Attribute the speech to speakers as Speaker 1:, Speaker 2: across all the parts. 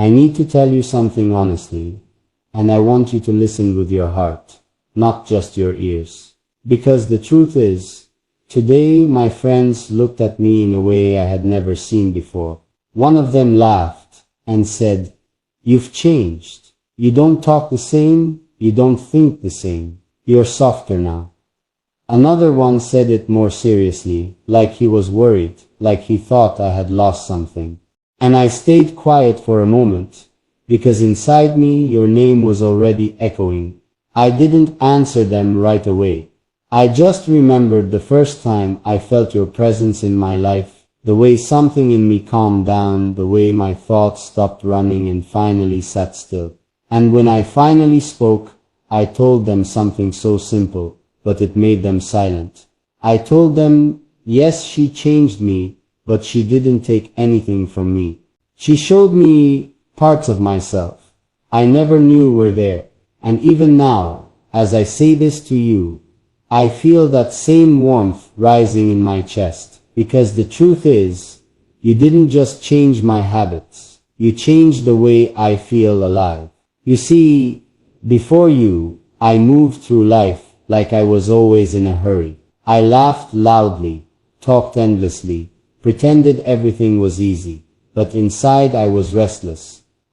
Speaker 1: I need to tell you something honestly, and I want you to listen with your heart, not just your ears. Because the truth is, today my friends looked at me in a way I had never seen before. One of them laughed and said, "You've changed. You don't talk the same, you don't think the same. You're softer now." Another one said it more seriously, like he was worried, like he thought I had lost something. And I stayed quiet for a moment, because inside me your name was already echoing. I didn't answer them right away. I just remembered the first time I felt your presence in my life, the way something in me calmed down, the way my thoughts stopped running and finally sat still. And when I finally spoke, I told them something so simple, but it made them silent. I told them, yes, she changed me, but she didn't take anything from me. She showed me parts of myself I never knew were there. And even now, as I say this to you, I feel that same warmth rising in my chest. Because the truth is, you didn't just change my habits. You changed the way I feel alive. You see, before you, I moved through life like I was always in a hurry. I laughed loudly, talked endlessly, pretended everything was easy, but inside I was restless.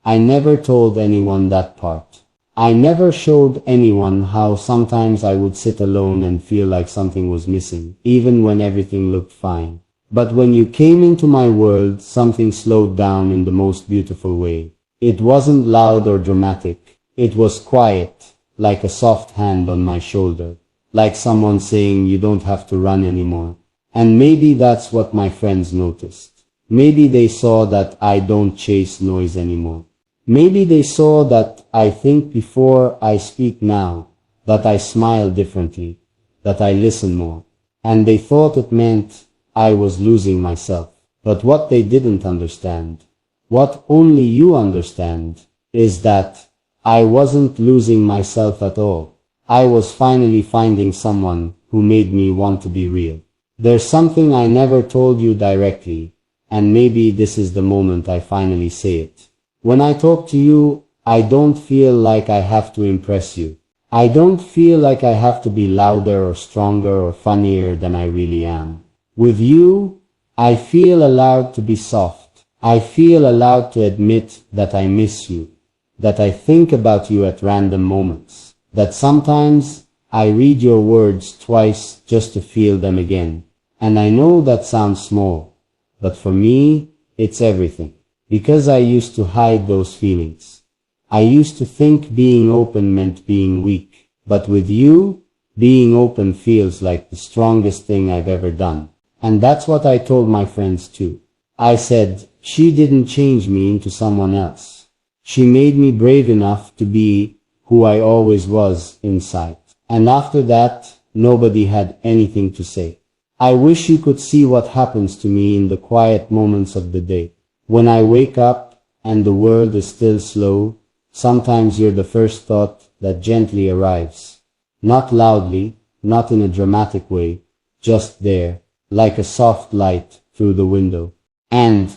Speaker 1: I never told anyone that part. I never showed anyone how sometimes I would sit alone and feel like something was missing, even when everything looked fine. But when you came into my world, something slowed down in the most beautiful way. It wasn't loud or dramatic. It was quiet, like a soft hand on my shoulder, like someone saying you don't have to run anymore. And maybe that's what my friends noticed. Maybe they saw that I don't chase noise anymore. Maybe they saw that I think before I speak now, that I smile differently, that I listen more. And they thought it meant I was losing myself. But what they didn't understand, what only you understand, is that I wasn't losing myself at all. I was finally finding someone who made me want to be real. There's something I never told you directly, and maybe this is the moment I finally say it. When I talk to you, I don't feel like I have to impress you. I don't feel like I have to be louder or stronger or funnier than I really am. With you, I feel allowed to be soft. I feel allowed to admit that I miss you, that I think about you at random moments, that sometimes I read your words twice just to feel them again. And I know that sounds small, but for me, it's everything. Because I used to hide those feelings. I used to think being open meant being weak. But with you, being open feels like the strongest thing I've ever done. And that's what I told my friends too. I said, she didn't change me into someone else. She made me brave enough to be who I always was inside. And after that, nobody had anything to say. I wish you could see what happens to me in the quiet moments of the day. When I wake up and the world is still slow, sometimes you're the first thought that gently arrives. Not loudly, not in a dramatic way, just there, like a soft light through the window. And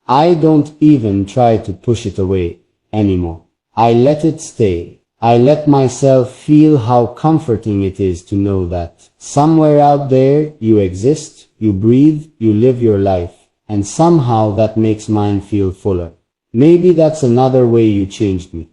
Speaker 1: I don't even try to push it away anymore. I let it stay. I let myself feel how comforting it is to know that somewhere out there you exist, you breathe, you live your life. And somehow that makes mine feel fuller. Maybe that's another way you changed me.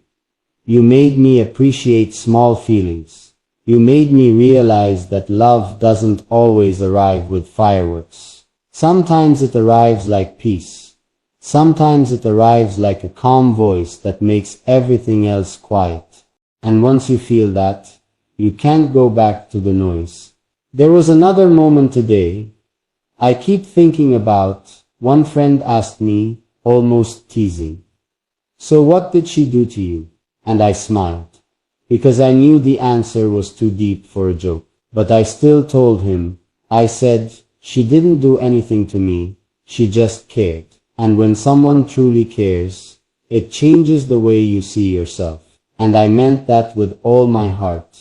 Speaker 1: You made me appreciate small feelings. You made me realize that love doesn't always arrive with fireworks. Sometimes it arrives like peace. Sometimes it arrives like a calm voice that makes everything else quiet. And once you feel that, you can't go back to the noise. There was another moment today I keep thinking about. One friend asked me, almost teasing, "So what did she do to you?" And I smiled, because I knew the answer was too deep for a joke. But I still told him. I said, she didn't do anything to me, she just cared. And when someone truly cares, it changes the way you see yourself. And I meant that with all my heart.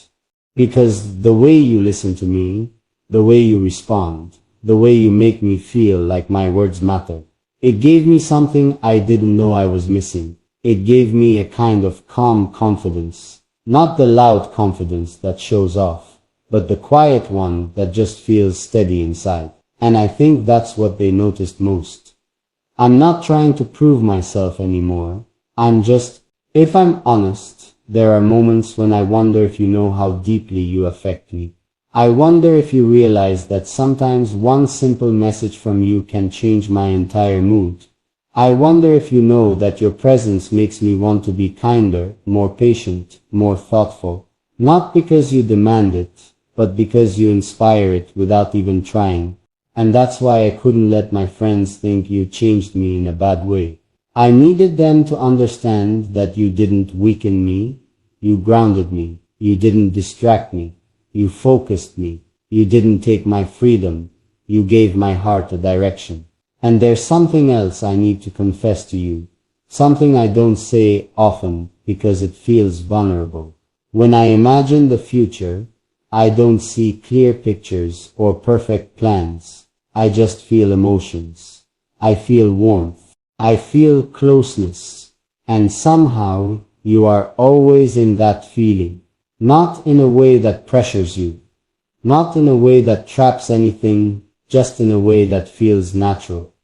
Speaker 1: Because the way you listen to me, the way you respond, the way you make me feel like my words matter, It gave me something I didn't know I was missing. It gave me a kind of calm confidence. Not the loud confidence that shows off, but the quiet one that just feels steady inside. And I think that's what they noticed most. I'm not trying to prove myself anymore. If I'm honest, there are moments when I wonder if you know how deeply you affect me. I wonder if you realize that sometimes one simple message from you can change my entire mood. I wonder if you know that your presence makes me want to be kinder, more patient, more thoughtful. Not because you demand it, but because you inspire it without even trying. And that's why I couldn't let my friends think you changed me in a bad way. I needed them to understand that you didn't weaken me, you grounded me, you didn't distract me, you focused me, you didn't take my freedom, you gave my heart a direction. And there's something else I need to confess to you, something I don't say often because it feels vulnerable. When I imagine the future, I don't see clear pictures or perfect plans. I just feel emotions. I feel warmth. I feel closeness. And somehow you are always in that feeling. Not in a way that pressures you. Not in a way that traps anything, just in a way that feels natural.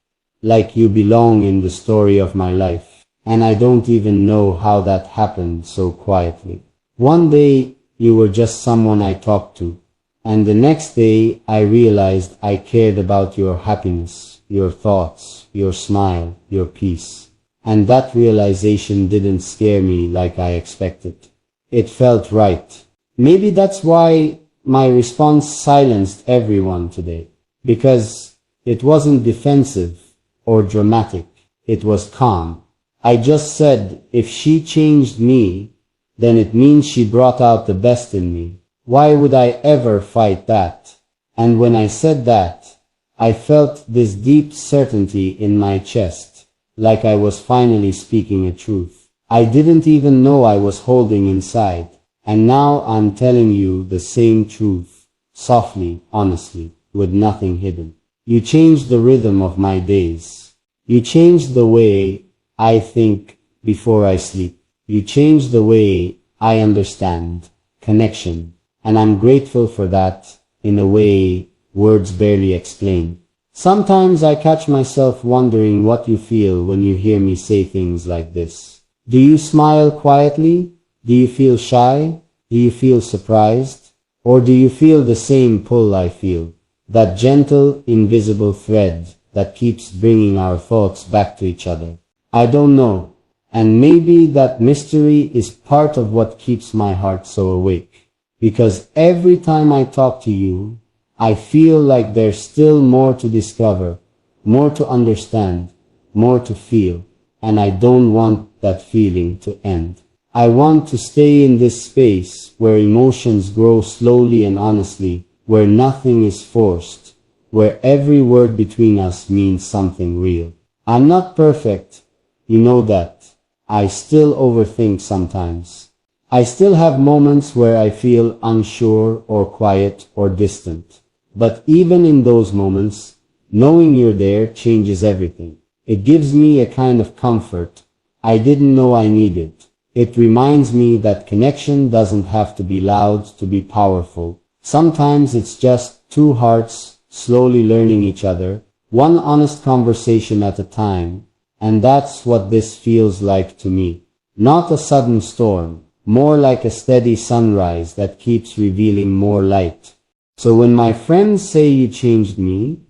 Speaker 1: Like you belong in the story of my life. And I don't even know how that happened so quietly. One day you were just someone I talked to. And the next day I realized I cared about your happiness, your thoughts, your smile, your peace. And that realization didn't scare me like I expected. It felt right. Maybe that's why my response silenced everyone today. Because it wasn't defensive or dramatic. It was calm. I just said, if she changed me, then it means she brought out the best in me. Why would I ever fight that? And when I said that, I felt this deep certainty in my chest, like I was finally speaking a truth I didn't even know I was holding inside. And now I'm telling you the same truth, softly, honestly, with nothing hidden. You changed the rhythm of my days. You changed the way I think before I sleep. You changed the way I understand connection. And I'm grateful for that in a way words barely explain. Sometimes I catch myself wondering what you feel when you hear me say things like this. Do you smile quietly? Do you feel shy? Do you feel surprised? Or do you feel the same pull I feel? That gentle, invisible thread that keeps bringing our thoughts back to each other. I don't know. And maybe that mystery is part of what keeps my heart so awake. Because every time I talk to you, I feel like there's still more to discover, more to understand, more to feel. And I don't want that feeling to end. I want to stay in this space where emotions grow slowly and honestly, where nothing is forced, where every word between us means something real. I'm not perfect, you know that. I still overthink sometimes. I still have moments where I feel unsure or quiet or distant. But even in those moments, knowing you're there changes everything. It gives me a kind of comfort I didn't know I needed. It reminds me that connection doesn't have to be loud to be powerful. Sometimes it's just two hearts slowly learning each other, one honest conversation at a time. And that's what this feels like to me. Not a sudden storm, more like a steady sunrise that keeps revealing more light. So when my friends say you changed me,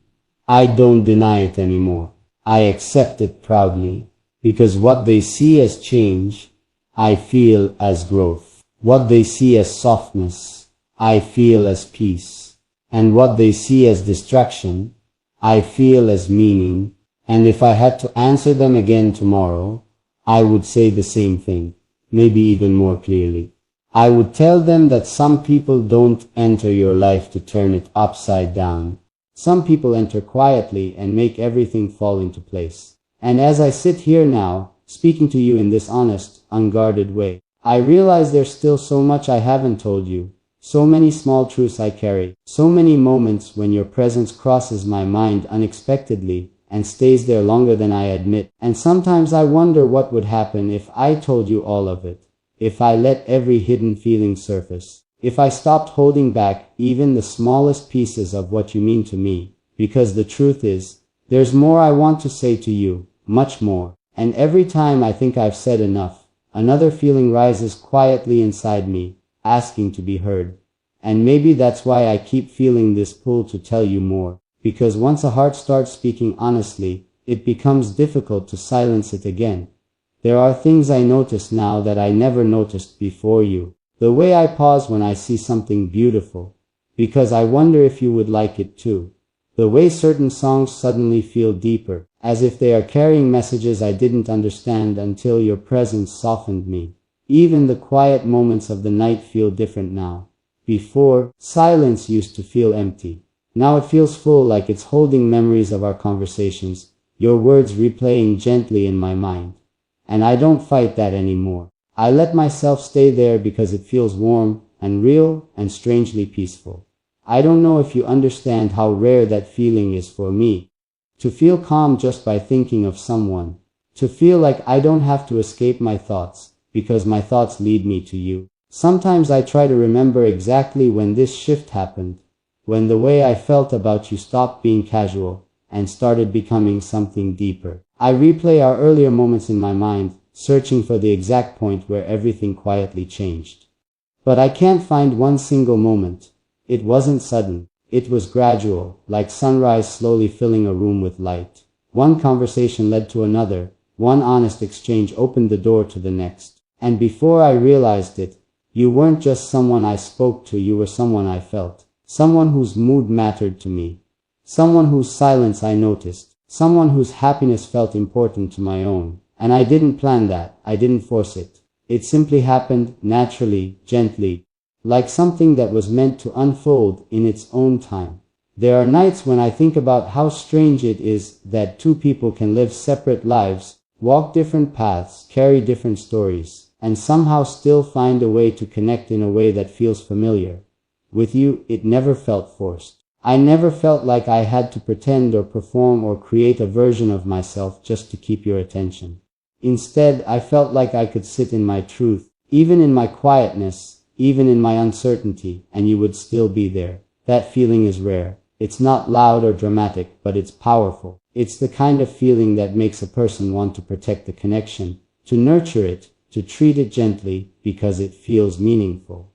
Speaker 1: I don't deny it anymore. I accept it proudly, because what they see as change, I feel as growth. What they see as softness, I feel as peace. And what they see as distraction, I feel as meaning. And if I had to answer them again tomorrow, I would say the same thing, maybe even more clearly. I would tell them that some people don't enter your life to turn it upside down. Some people enter quietly and make everything fall into place. And as I sit here now, speaking to you in this honest, unguarded way, I realize there's still so much I haven't told you. So many small truths I carry. So many moments when your presence crosses my mind unexpectedly, and stays there longer than I admit. And sometimes I wonder what would happen if I told you all of it. If I let every hidden feeling surface. If I stopped holding back even the smallest pieces of what you mean to me. Because the truth is, there's more I want to say to you, much more. And every time I think I've said enough, another feeling rises quietly inside me, asking to be heard. And maybe that's why I keep feeling this pull to tell you more. Because once a heart starts speaking honestly, it becomes difficult to silence it again. There are things I notice now that I never noticed before you. The way I pause when I see something beautiful. Because I wonder if you would like it too. The way certain songs suddenly feel deeper, as if they are carrying messages I didn't understand until your presence softened me. Even the quiet moments of the night feel different now. Before, silence used to feel empty. Now it feels full, like it's holding memories of our conversations, your words replaying gently in my mind. And I don't fight that anymore. I let myself stay there because it feels warm and real and strangely peaceful. I don't know if you understand how rare that feeling is for me. To feel calm just by thinking of someone. To feel like I don't have to escape my thoughts, because my thoughts lead me to you. Sometimes I try to remember exactly when this shift happened. When the way I felt about you stopped being casual and started becoming something deeper. I replay our earlier moments in my mind, searching for the exact point where everything quietly changed. But I can't find one single moment. It wasn't sudden. It was gradual, like sunrise slowly filling a room with light. One conversation led to another. One honest exchange opened the door to the next. And before I realized it, you weren't just someone I spoke to, you were someone I felt. Someone whose mood mattered to me. Someone whose silence I noticed. Someone whose happiness felt important to my own. And I didn't plan that. I didn't force it. It simply happened, naturally, gently. Like something that was meant to unfold in its own time. There are nights when I think about how strange it is that two people can live separate lives, walk different paths, carry different stories, and somehow still find a way to connect in a way that feels familiar. With you, it never felt forced. I never felt like I had to pretend or perform or create a version of myself just to keep your attention. Instead, I felt like I could sit in my truth, even in my quietness, even in my uncertainty, and you would still be there. That feeling is rare. It's not loud or dramatic, but it's powerful. It's the kind of feeling that makes a person want to protect the connection, to nurture it, to treat it gently, because it feels meaningful.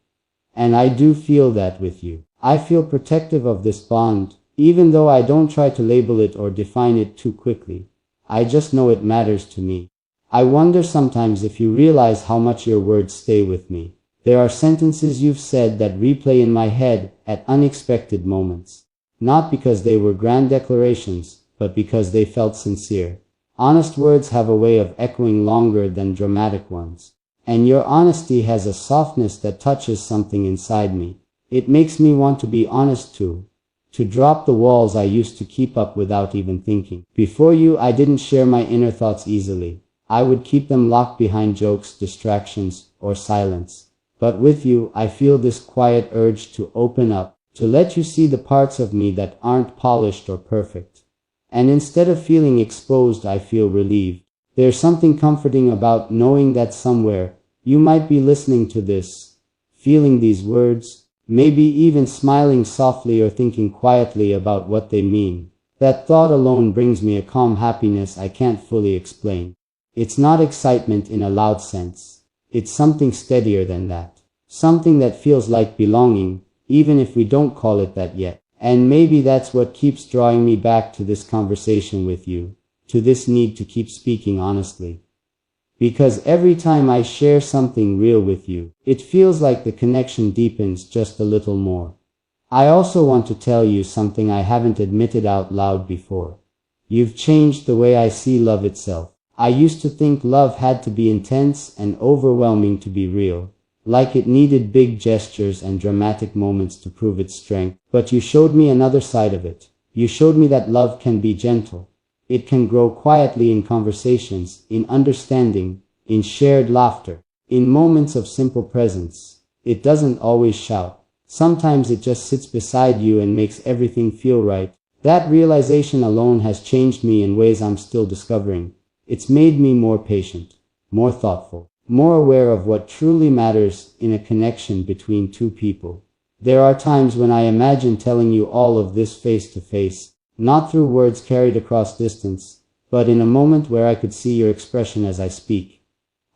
Speaker 1: And I do feel that with you. I feel protective of this bond, even though I don't try to label it or define it too quickly. I just know it matters to me. I wonder sometimes if you realize how much your words stay with me. There are sentences you've said that replay in my head at unexpected moments. Not because they were grand declarations, but because they felt sincere. Honest words have a way of echoing longer than dramatic ones. And your honesty has a softness that touches something inside me. It makes me want to be honest too. To drop the walls I used to keep up without even thinking. Before you, I didn't share my inner thoughts easily. I would keep them locked behind jokes, distractions, or silence. But with you, I feel this quiet urge to open up, to let you see the parts of me that aren't polished or perfect. And instead of feeling exposed, I feel relieved. There's something comforting about knowing that somewhere, you might be listening to this, feeling these words, maybe even smiling softly or thinking quietly about what they mean. That thought alone brings me a calm happiness I can't fully explain. It's not excitement in a loud sense. It's something steadier than that. Something that feels like belonging, even if we don't call it that yet. And maybe that's what keeps drawing me back to this conversation with you, to this need to keep speaking honestly. Because every time I share something real with you, it feels like the connection deepens just a little more. I also want to tell you something I haven't admitted out loud before. You've changed the way I see love itself. I used to think love had to be intense and overwhelming to be real, like it needed big gestures and dramatic moments to prove its strength. But you showed me another side of it. You showed me that love can be gentle. It can grow quietly in conversations, in understanding, in shared laughter, in moments of simple presence. It doesn't always shout. Sometimes it just sits beside you and makes everything feel right. That realization alone has changed me in ways I'm still discovering. It's made me more patient, more thoughtful, more aware of what truly matters in a connection between two people. There are times when I imagine telling you all of this face to face, not through words carried across distance, but in a moment where I could see your expression as I speak.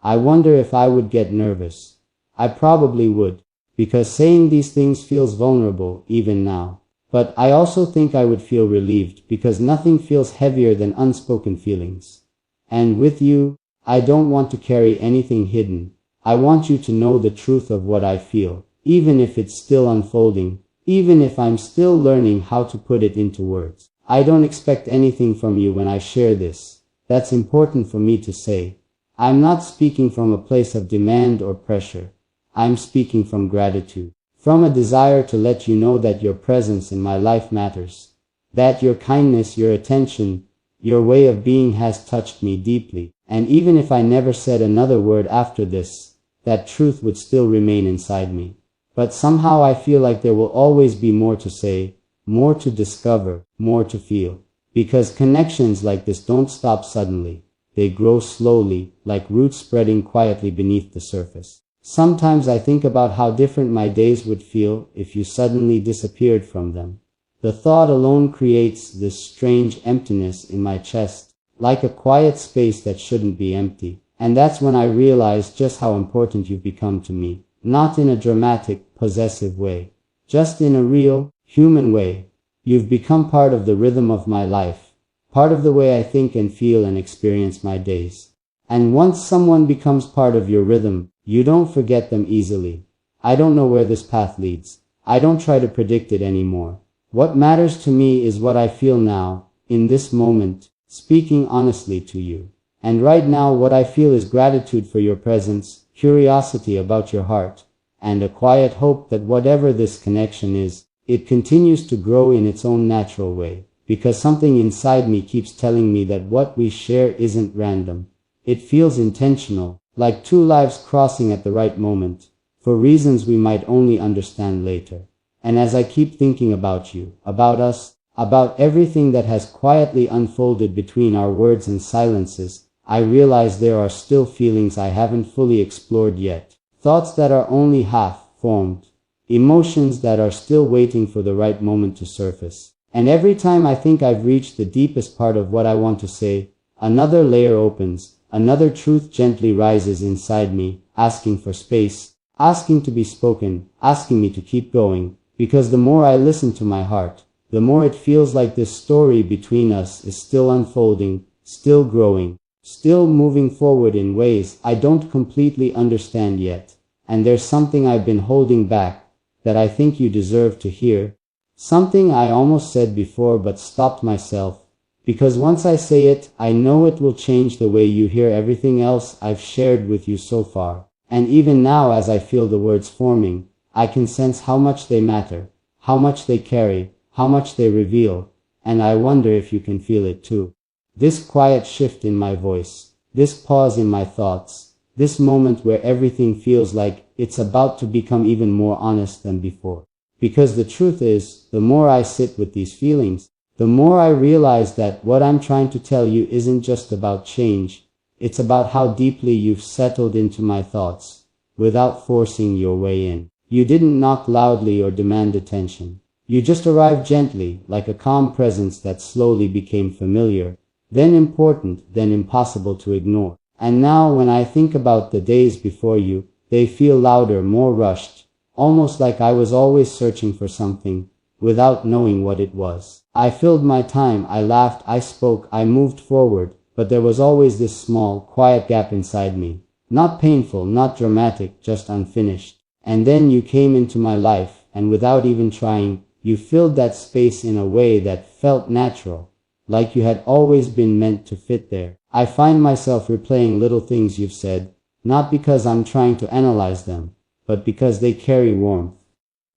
Speaker 1: I wonder if I would get nervous. I probably would, because saying these things feels vulnerable even now. But I also think I would feel relieved, because nothing feels heavier than unspoken feelings. And with you, I don't want to carry anything hidden. I want you to know the truth of what I feel, even if it's still unfolding, even if I'm still learning how to put it into words. I don't expect anything from you when I share this. That's important for me to say. I'm not speaking from a place of demand or pressure. I'm speaking from gratitude, from a desire to let you know that your presence in my life matters, that your kindness, your attention, your way of being has touched me deeply. And even if I never said another word after this, that truth would still remain inside me. But somehow I feel like there will always be more to say, more to discover, more to feel. Because connections like this don't stop suddenly. They grow slowly, like roots spreading quietly beneath the surface. Sometimes I think about how different my days would feel if you suddenly disappeared from them. The thought alone creates this strange emptiness in my chest, like a quiet space that shouldn't be empty. And that's when I realize just how important you've become to me. Not in a dramatic, possessive way, just in a real, human way. You've become part of the rhythm of my life, part of the way I think and feel and experience my days. And once someone becomes part of your rhythm, you don't forget them easily. I don't know where this path leads. I don't try to predict it anymore. What matters to me is what I feel now, in this moment, speaking honestly to you. And right now what I feel is gratitude for your presence, curiosity about your heart, and a quiet hope that whatever this connection is, it continues to grow in its own natural way. Because something inside me keeps telling me that what we share isn't random. It feels intentional, like two lives crossing at the right moment, for reasons we might only understand later. And as I keep thinking about you, about us, about everything that has quietly unfolded between our words and silences, I realize there are still feelings I haven't fully explored yet, thoughts that are only half formed, emotions that are still waiting for the right moment to surface. And every time I think I've reached the deepest part of what I want to say, another layer opens, another truth gently rises inside me, asking for space, asking to be spoken, asking me to keep going. Because the more I listen to my heart, the more it feels like this story between us is still unfolding, still growing, still moving forward in ways I don't completely understand yet. And there's something I've been holding back that I think you deserve to hear. Something I almost said before but stopped myself. Because once I say it, I know it will change the way you hear everything else I've shared with you so far. And even now as I feel the words forming, I can sense how much they matter, how much they carry, how much they reveal, and I wonder if you can feel it too. This quiet shift in my voice, this pause in my thoughts, this moment where everything feels like it's about to become even more honest than before. Because the truth is, the more I sit with these feelings, the more I realize that what I'm trying to tell you isn't just about change, it's about how deeply you've settled into my thoughts, without forcing your way in. You didn't knock loudly or demand attention. You just arrived gently, like a calm presence that slowly became familiar, then important, then impossible to ignore. And now when I think about the days before you, they feel louder, more rushed, almost like I was always searching for something, without knowing what it was. I filled my time, I laughed, I spoke, I moved forward, but there was always this small, quiet gap inside me. Not painful, not dramatic, just unfinished. And then you came into my life, and without even trying, you filled that space in a way that felt natural, like you had always been meant to fit there. I find myself replaying little things you've said, not because I'm trying to analyze them, but because they carry warmth.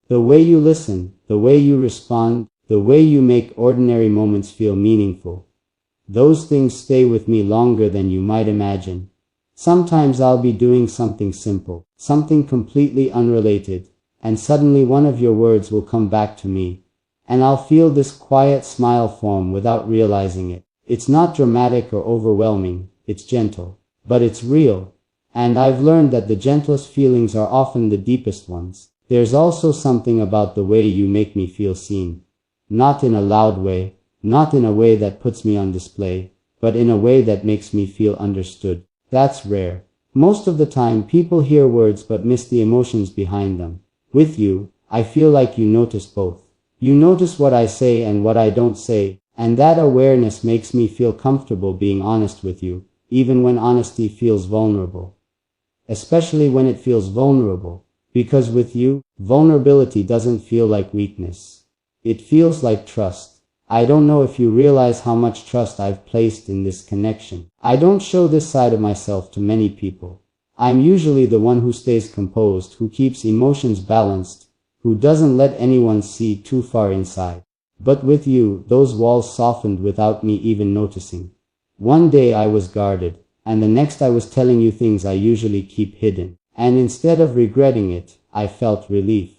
Speaker 1: The way you listen, the way you respond, the way you make ordinary moments feel meaningful. Those things stay with me longer than you might imagine. Sometimes I'll be doing something simple, something completely unrelated, and suddenly one of your words will come back to me, and I'll feel this quiet smile form without realizing it. It's not dramatic or overwhelming, it's gentle, but it's real. And I've learned that the gentlest feelings are often the deepest ones. There's also something about the way you make me feel seen. Not in a loud way, not in a way that puts me on display, but in a way that makes me feel understood. That's rare. Most of the time people hear words but miss the emotions behind them. With you, I feel like you notice both. You notice what I say and what I don't say, and that awareness makes me feel comfortable being honest with you, even when honesty feels vulnerable. Especially when it feels vulnerable, because with you, vulnerability doesn't feel like weakness. It feels like trust. I don't know if you realize how much trust I've placed in this connection. I don't show this side of myself to many people. I'm usually the one who stays composed, who keeps emotions balanced, who doesn't let anyone see too far inside. But with you, those walls softened without me even noticing. One day I was guarded, and the next I was telling you things I usually keep hidden. And instead of regretting it, I felt relief.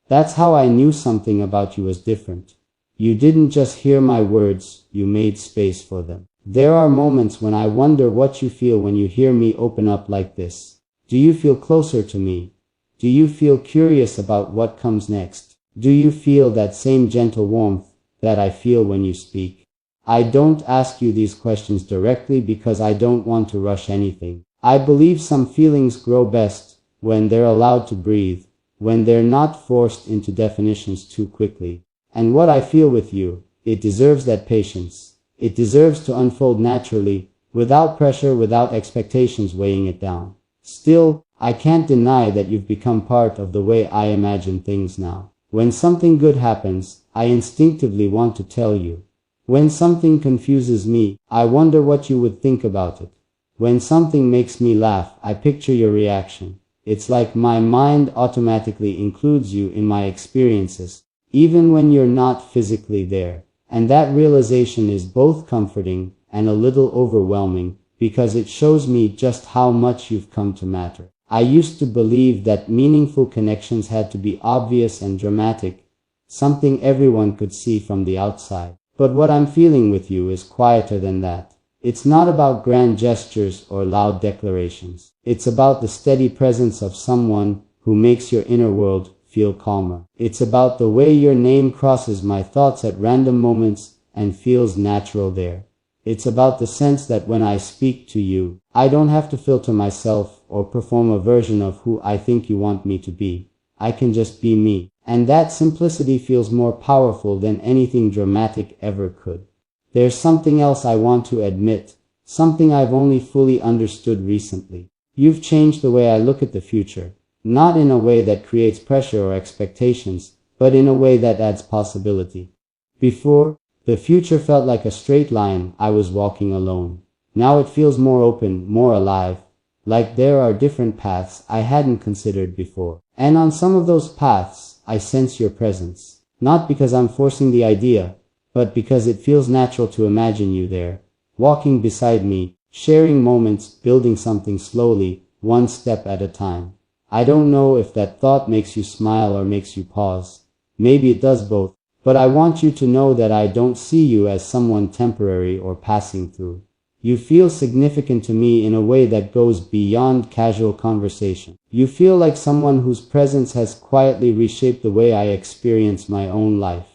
Speaker 1: That's how I knew something about you was different. You didn't just hear my words, you made space for them. There are moments when I wonder what you feel when you hear me open up like this. Do you feel closer to me? Do you feel curious about what comes next? Do you feel that same gentle warmth that I feel when you speak? I don't ask you these questions directly because I don't want to rush anything. I believe some feelings grow best when they're allowed to breathe, when they're not forced into definitions too quickly. And what I feel with you, it deserves that patience. It deserves to unfold naturally, without pressure, without expectations weighing it down. Still, I can't deny that you've become part of the way I imagine things now. When something good happens, I instinctively want to tell you. When something confuses me, I wonder what you would think about it. When something makes me laugh, I picture your reaction. It's like my mind automatically includes you in my experiences, even when you're not physically there. And that realization is both comforting and a little overwhelming, because it shows me just how much you've come to matter. I used to believe that meaningful connections had to be obvious and dramatic, something everyone could see from the outside. But what I'm feeling with you is quieter than that. It's not about grand gestures or loud declarations. It's about the steady presence of someone who makes your inner world feel calmer. It's about the way your name crosses my thoughts at random moments and feels natural there. It's about the sense that when I speak to you, I don't have to filter myself or perform a version of who I think you want me to be. I can just be me. And that simplicity feels more powerful than anything dramatic ever could. There's something else I want to admit, something I've only fully understood recently. You've changed the way I look at the future, not in a way that creates pressure or expectations, but in a way that adds possibility. Before, the future felt like a straight line I was walking alone. Now it feels more open, more alive, like there are different paths I hadn't considered before. And on some of those paths, I sense your presence. Not because I'm forcing the idea, but because it feels natural to imagine you there, walking beside me, sharing moments, building something slowly, one step at a time. I don't know if that thought makes you smile or makes you pause. Maybe it does both. But I want you to know that I don't see you as someone temporary or passing through. You feel significant to me in a way that goes beyond casual conversation. You feel like someone whose presence has quietly reshaped the way I experience my own life.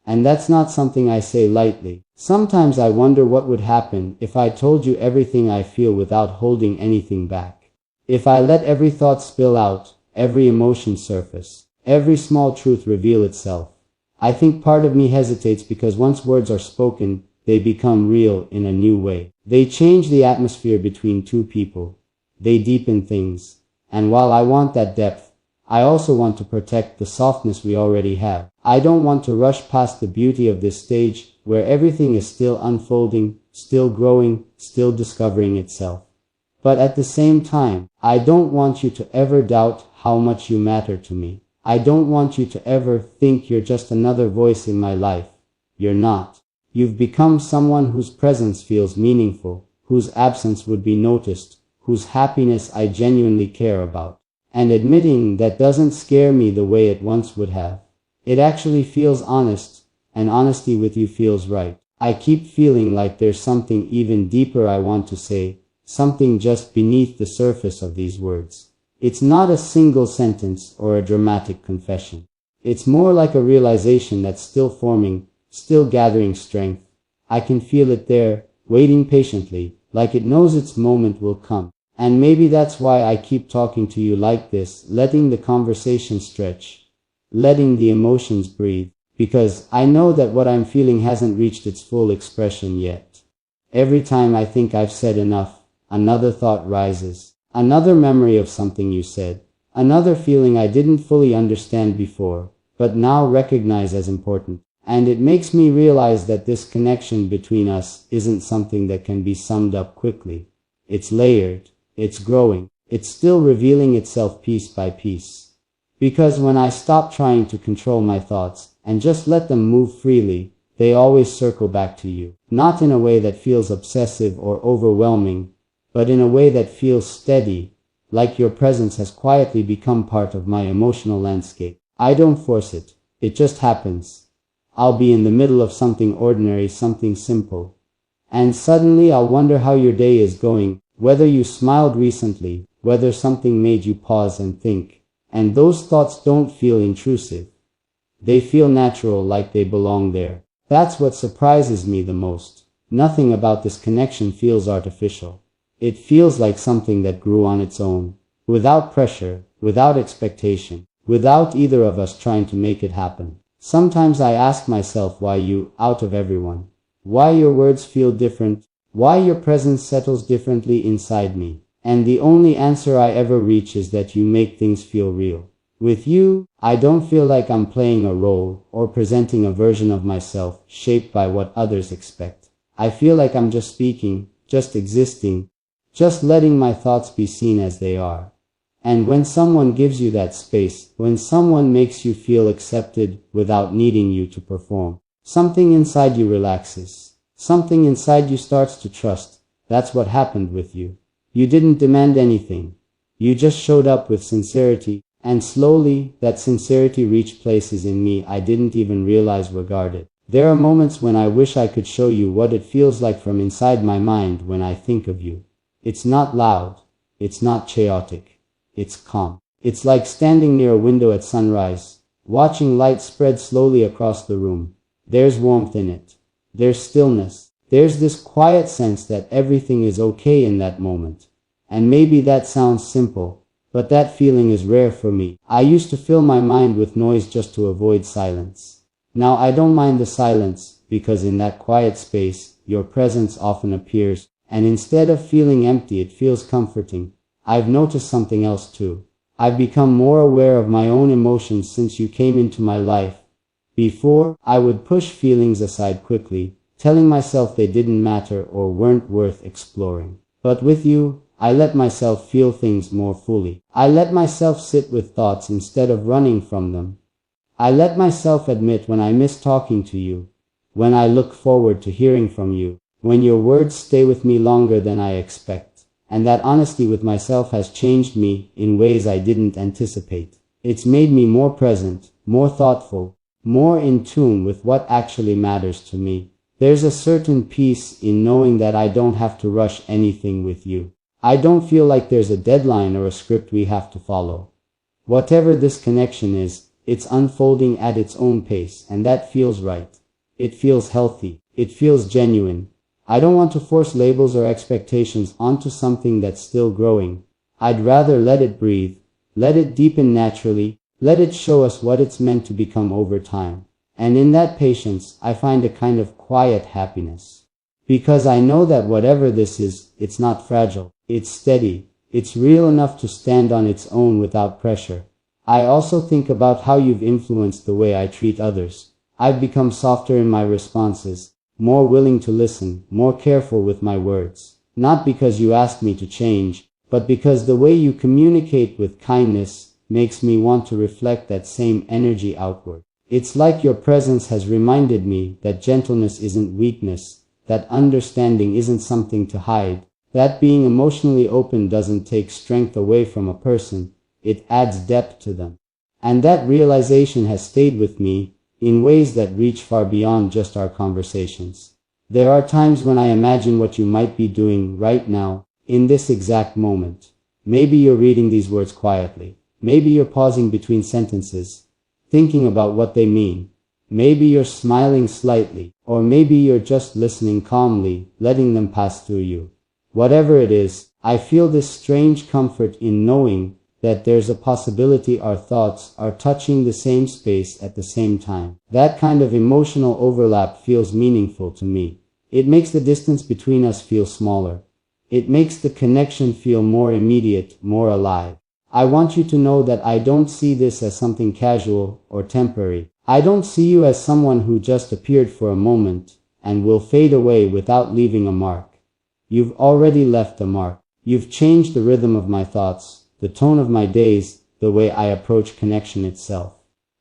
Speaker 1: And that's not something I say lightly. Sometimes I wonder what would happen if I told you everything I feel without holding anything back. If I let every thought spill out, every emotion surface, every small truth reveal itself. I think part of me hesitates because once words are spoken, they become real in a new way. They change the atmosphere between two people. They deepen things. And while I want that depth, I also want to protect the softness we already have. I don't want to rush past the beauty of this stage where everything is still unfolding, still growing, still discovering itself. But at the same time, I don't want you to ever doubt how much you matter to me. I don't want you to ever think you're just another voice in my life. You're not. You've become someone whose presence feels meaningful, whose absence would be noticed, whose happiness I genuinely care about. And admitting that doesn't scare me the way it once would have. It actually feels honest, and honesty with you feels right. I keep feeling like there's something even deeper I want to say, something just beneath the surface of these words. It's not a single sentence or a dramatic confession. It's more like a realization that's still forming, still gathering strength. I can feel it there, waiting patiently, like it knows its moment will come. And maybe that's why I keep talking to you like this, letting the conversation stretch, letting the emotions breathe, because I know that what I'm feeling hasn't reached its full expression yet. Every time I think I've said enough, another thought rises, another memory of something you said, another feeling I didn't fully understand before, but now recognize as important. And it makes me realize that this connection between us isn't something that can be summed up quickly. It's layered, it's growing, it's still revealing itself piece by piece. Because when I stop trying to control my thoughts and just let them move freely, they always circle back to you. Not in a way that feels obsessive or overwhelming, but in a way that feels steady, like your presence has quietly become part of my emotional landscape. I don't force it, it just happens. I'll be in the middle of something ordinary, something simple, and suddenly I'll wonder how your day is going, whether you smiled recently, whether something made you pause and think. And those thoughts don't feel intrusive. They feel natural, like they belong there. That's what surprises me the most. Nothing about this connection feels artificial. It feels like something that grew on its own, without pressure, without expectation, without either of us trying to make it happen. Sometimes I ask myself why you, out of everyone, why your words feel different, why your presence settles differently inside me. And the only answer I ever reach is that you make things feel real. With you, I don't feel like I'm playing a role or presenting a version of myself shaped by what others expect. I feel like I'm just speaking, just existing, just letting my thoughts be seen as they are. And when someone gives you that space, when someone makes you feel accepted without needing you to perform, something inside you relaxes. Something inside you starts to trust. That's what happened with you. You didn't demand anything. You just showed up with sincerity, and slowly, that sincerity reached places in me I didn't even realize were guarded. There are moments when I wish I could show you what it feels like from inside my mind when I think of you. It's not loud. It's not chaotic. It's calm. It's like standing near a window at sunrise, watching light spread slowly across the room. There's warmth in it. There's stillness. There's this quiet sense that everything is okay in that moment. And maybe that sounds simple, but that feeling is rare for me. I used to fill my mind with noise just to avoid silence. Now I don't mind the silence, because in that quiet space, your presence often appears, and instead of feeling empty, it feels comforting. I've noticed something else too. I've become more aware of my own emotions since you came into my life. Before, I would push feelings aside quickly, telling myself they didn't matter or weren't worth exploring. But with you, I let myself feel things more fully. I let myself sit with thoughts instead of running from them. I let myself admit when I miss talking to you, when I look forward to hearing from you, when your words stay with me longer than I expect. And that honesty with myself has changed me in ways I didn't anticipate. It's made me more present, more thoughtful, more in tune with what actually matters to me. There's a certain peace in knowing that I don't have to rush anything with you. I don't feel like there's a deadline or a script we have to follow. Whatever this connection is, it's unfolding at its own pace, and that feels right. It feels healthy. It feels genuine. I don't want to force labels or expectations onto something that's still growing. I'd rather let it breathe, let it deepen naturally, let it show us what it's meant to become over time. And in that patience, I find a kind of quiet happiness. Because I know that whatever this is, it's not fragile. It's steady. It's real enough to stand on its own without pressure. I also think about how you've influenced the way I treat others. I've become softer in my responses, more willing to listen, more careful with my words. Not because you asked me to change, but because the way you communicate with kindness makes me want to reflect that same energy outward. It's like your presence has reminded me that gentleness isn't weakness, that understanding isn't something to hide, that being emotionally open doesn't take strength away from a person, it adds depth to them. And that realization has stayed with me, in ways that reach far beyond just our conversations. There are times when I imagine what you might be doing right now, in this exact moment. Maybe you're reading these words quietly. Maybe you're pausing between sentences, thinking about what they mean. Maybe you're smiling slightly, or maybe you're just listening calmly, letting them pass through you. Whatever it is, I feel this strange comfort in knowing that there's a possibility our thoughts are touching the same space at the same time. That kind of emotional overlap feels meaningful to me. It makes the distance between us feel smaller. It makes the connection feel more immediate, more alive. I want you to know that I don't see this as something casual or temporary. I don't see you as someone who just appeared for a moment and will fade away without leaving a mark. You've already left a mark. You've changed the rhythm of my thoughts, the tone of my days, the way I approach connection itself.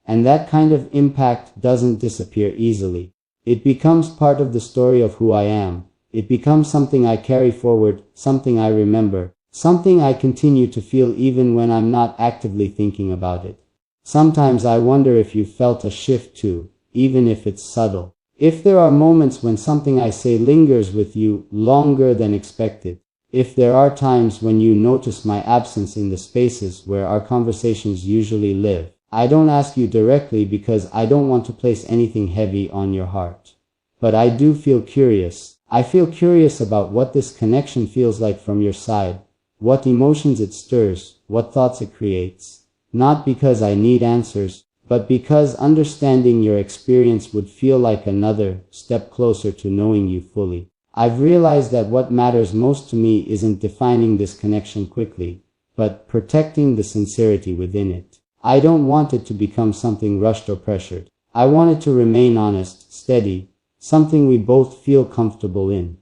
Speaker 1: And that kind of impact doesn't disappear easily. It becomes part of the story of who I am. It becomes something I carry forward, something I remember, something I continue to feel even when I'm not actively thinking about it. Sometimes I wonder if you felt a shift too, even if it's subtle. If there are moments when something I say lingers with you longer than expected. If there are times when you notice my absence in the spaces where our conversations usually live. I don't ask you directly because I don't want to place anything heavy on your heart. But I do feel curious. I feel curious about what this connection feels like from your side, what emotions it stirs, what thoughts it creates. Not because I need answers, but because understanding your experience would feel like another step closer to knowing you fully. I've realized that what matters most to me isn't defining this connection quickly, but protecting the sincerity within it. I don't want it to become something rushed or pressured. I want it to remain honest, steady, something we both feel comfortable in.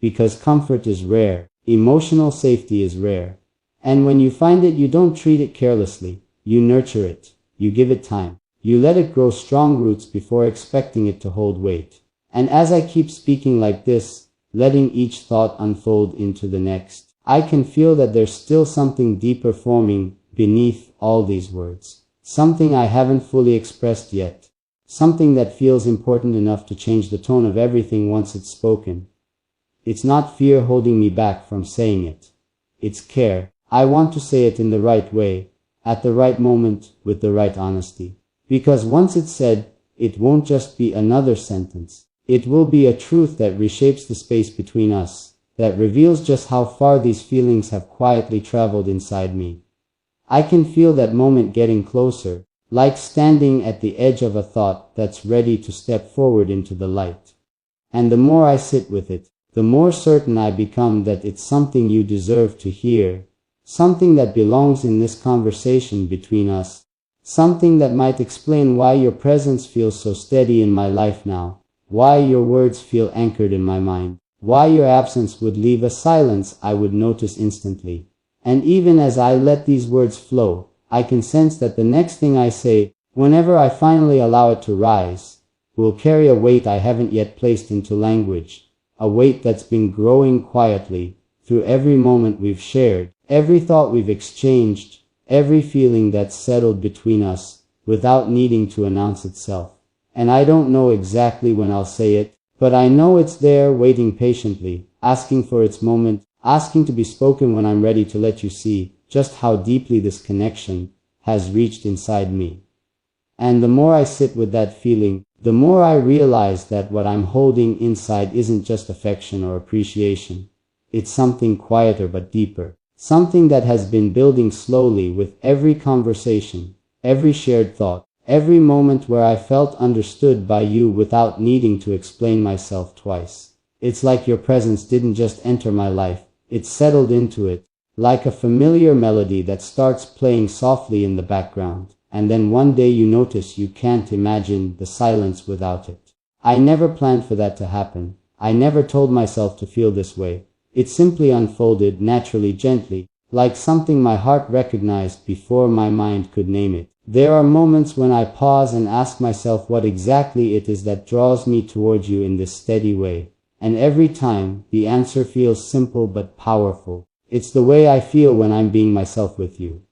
Speaker 1: Because comfort is rare, emotional safety is rare. And when you find it, you don't treat it carelessly. You nurture it. You give it time. You let it grow strong roots before expecting it to hold weight. And as I keep speaking like this, letting each thought unfold into the next, I can feel that there's still something deeper forming beneath all these words. Something I haven't fully expressed yet. Something that feels important enough to change the tone of everything once it's spoken. It's not fear holding me back from saying it. It's care. I want to say it in the right way, at the right moment, with the right honesty. Because once it's said, it won't just be another sentence. It will be a truth that reshapes the space between us, that reveals just how far these feelings have quietly traveled inside me. I can feel that moment getting closer, like standing at the edge of a thought that's ready to step forward into the light. And the more I sit with it, the more certain I become that it's something you deserve to hear, something that belongs in this conversation between us, something that might explain why your presence feels so steady in my life now, why your words feel anchored in my mind, why your absence would leave a silence I would notice instantly. And even as I let these words flow, I can sense that the next thing I say, whenever I finally allow it to rise, will carry a weight I haven't yet placed into language, a weight that's been growing quietly through every moment we've shared, every thought we've exchanged, every feeling that's settled between us without needing to announce itself. And I don't know exactly when I'll say it, but I know it's there waiting patiently, asking for its moment, asking to be spoken when I'm ready to let you see just how deeply this connection has reached inside me. And the more I sit with that feeling, the more I realize that what I'm holding inside isn't just affection or appreciation. It's something quieter but deeper. Something that has been building slowly with every conversation, every shared thought, every moment where I felt understood by you without needing to explain myself twice. It's like your presence didn't just enter my life, it settled into it, like a familiar melody that starts playing softly in the background, and then one day you notice you can't imagine the silence without it. I never planned for that to happen. I never told myself to feel this way. It simply unfolded naturally, gently, like something my heart recognized before my mind could name it. There are moments when I pause and ask myself what exactly it is that draws me towards you in this steady way. And every time, the answer feels simple but powerful. It's the way I feel when I'm being myself with you.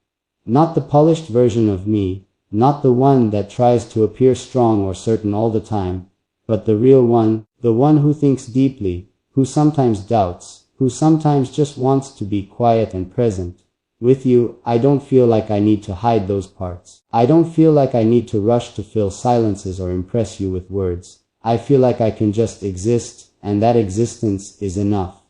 Speaker 1: Not the polished version of me, Not the one that tries to appear strong or certain all the time, but the real one, the one who thinks deeply, who sometimes doubts, who sometimes just wants to be quiet and present. With you, I don't feel like I need to hide those parts. I don't feel like I need to rush to fill silences or impress you with words. I feel like I can just exist, and that existence is enough.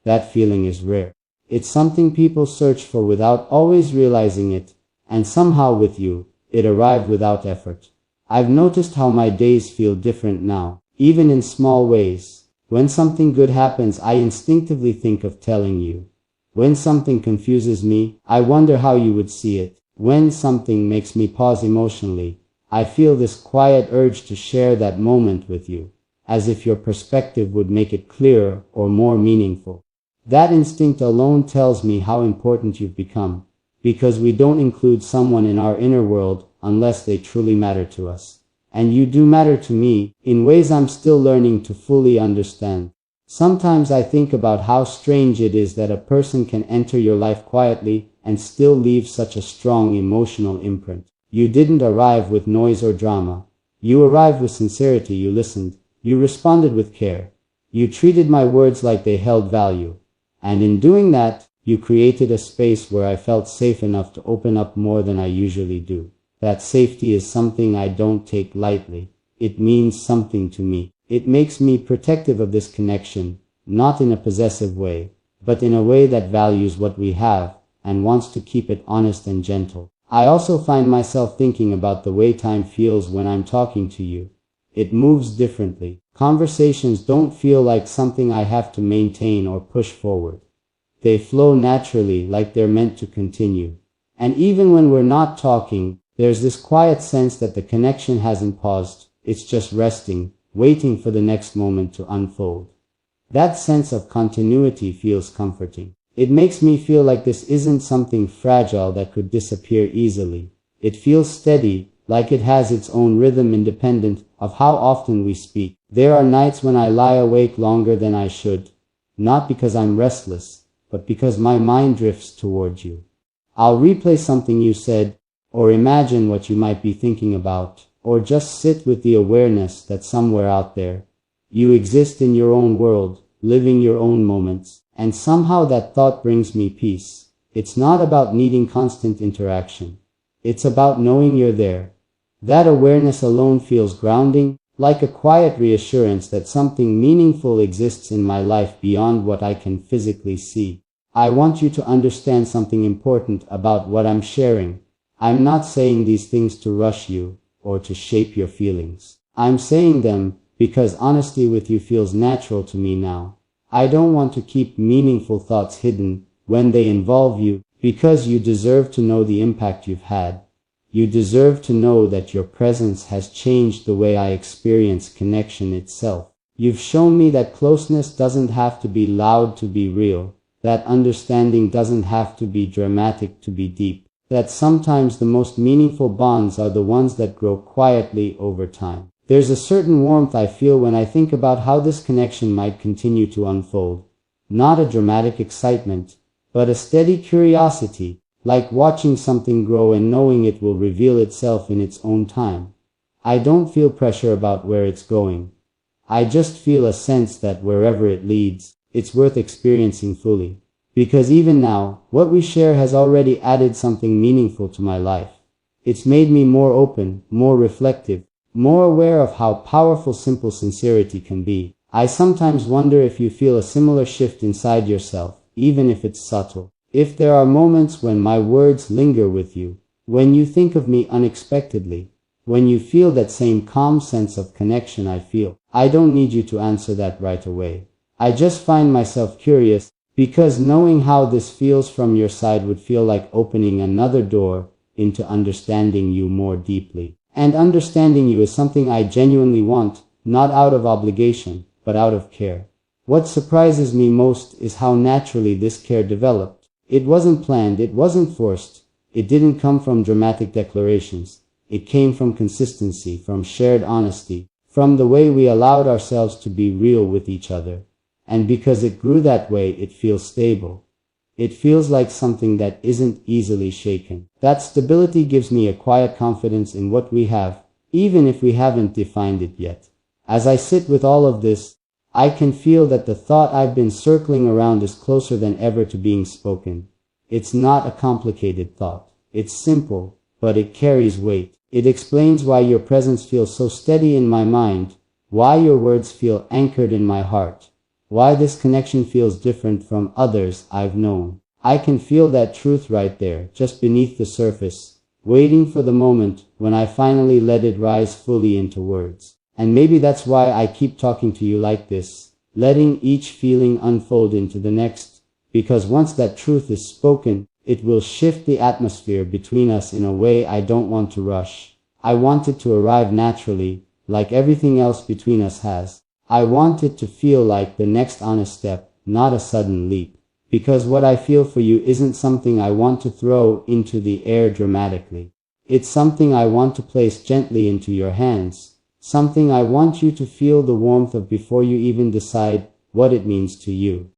Speaker 1: That feeling is rare. It's something people search for without always realizing it, and somehow with you, it arrived without effort. I've noticed how my days feel different now, even in small ways. When something good happens, I instinctively think of telling you. When something confuses me, I wonder how you would see it. When something makes me pause emotionally, I feel this quiet urge to share that moment with you, as if your perspective would make it clearer or more meaningful. That instinct alone tells me how important you've become, because we don't include someone in our inner world unless they truly matter to us. And you do matter to me, in ways I'm still learning to fully understand. Sometimes I think about how strange it is that a person can enter your life quietly and still leave such a strong emotional imprint. You didn't arrive with noise or drama. You arrived with sincerity. You listened. You responded with care. You treated my words like they held value. And in doing that, you created a space where I felt safe enough to open up more than I usually do. That safety is something I don't take lightly. It means something to me. It makes me protective of this connection, not in a possessive way, but in a way that values what we have and wants to keep it honest and gentle. I also find myself thinking about the way time feels when I'm talking to you. It moves differently. Conversations don't feel like something I have to maintain or push forward. They flow naturally, like they're meant to continue. And even when we're not talking, there's this quiet sense that the connection hasn't paused. It's just resting, waiting for the next moment to unfold. That sense of continuity feels comforting. It makes me feel like this isn't something fragile that could disappear easily. It feels steady, like it has its own rhythm independent of how often we speak. There are nights when I lie awake longer than I should, not because I'm restless, but because my mind drifts toward you. I'll replay something you said, or imagine what you might be thinking about, or just sit with the awareness that somewhere out there, you exist in your own world, living your own moments, and somehow that thought brings me peace. It's not about needing constant interaction. It's about knowing you're there. That awareness alone feels grounding, like a quiet reassurance that something meaningful exists in my life beyond what I can physically see. I want you to understand something important about what I'm sharing. I'm not saying these things to rush you or to shape your feelings. I'm saying them because honesty with you feels natural to me now. I don't want to keep meaningful thoughts hidden when they involve you, because you deserve to know the impact you've had. You deserve to know that your presence has changed the way I experience connection itself. You've shown me that closeness doesn't have to be loud to be real, that understanding doesn't have to be dramatic to be deep. That sometimes the most meaningful bonds are the ones that grow quietly over time. There's a certain warmth I feel when I think about how this connection might continue to unfold. Not a dramatic excitement, but a steady curiosity, like watching something grow and knowing it will reveal itself in its own time. I don't feel pressure about where it's going. I just feel a sense that wherever it leads, it's worth experiencing fully. Because even now, what we share has already added something meaningful to my life. It's made me more open, more reflective, more aware of how powerful simple sincerity can be. I sometimes wonder if you feel a similar shift inside yourself, even if it's subtle. If there are moments when my words linger with you, when you think of me unexpectedly, when you feel that same calm sense of connection I feel. I don't need you to answer that right away. I just find myself curious, because knowing how this feels from your side would feel like opening another door into understanding you more deeply. And understanding you is something I genuinely want, not out of obligation, but out of care. What surprises me most is how naturally this care developed. It wasn't planned, it wasn't forced, it didn't come from dramatic declarations. It came from consistency, from shared honesty, from the way we allowed ourselves to be real with each other. And because it grew that way, it feels stable. It feels like something that isn't easily shaken. That stability gives me a quiet confidence in what we have, even if we haven't defined it yet. As I sit with all of this, I can feel that the thought I've been circling around is closer than ever to being spoken. It's not a complicated thought. It's simple, but it carries weight. It explains why your presence feels so steady in my mind, why your words feel anchored in my heart, why this connection feels different from others I've known. I can feel that truth right there, just beneath the surface, waiting for the moment when I finally let it rise fully into words. And maybe that's why I keep talking to you like this, letting each feeling unfold into the next, because once that truth is spoken, it will shift the atmosphere between us in a way I don't want to rush. I want it to arrive naturally, like everything else between us has. I want it to feel like the next honest step, not a sudden leap. Because what I feel for you isn't something I want to throw into the air dramatically. It's something I want to place gently into your hands. Something I want you to feel the warmth of before you even decide what it means to you.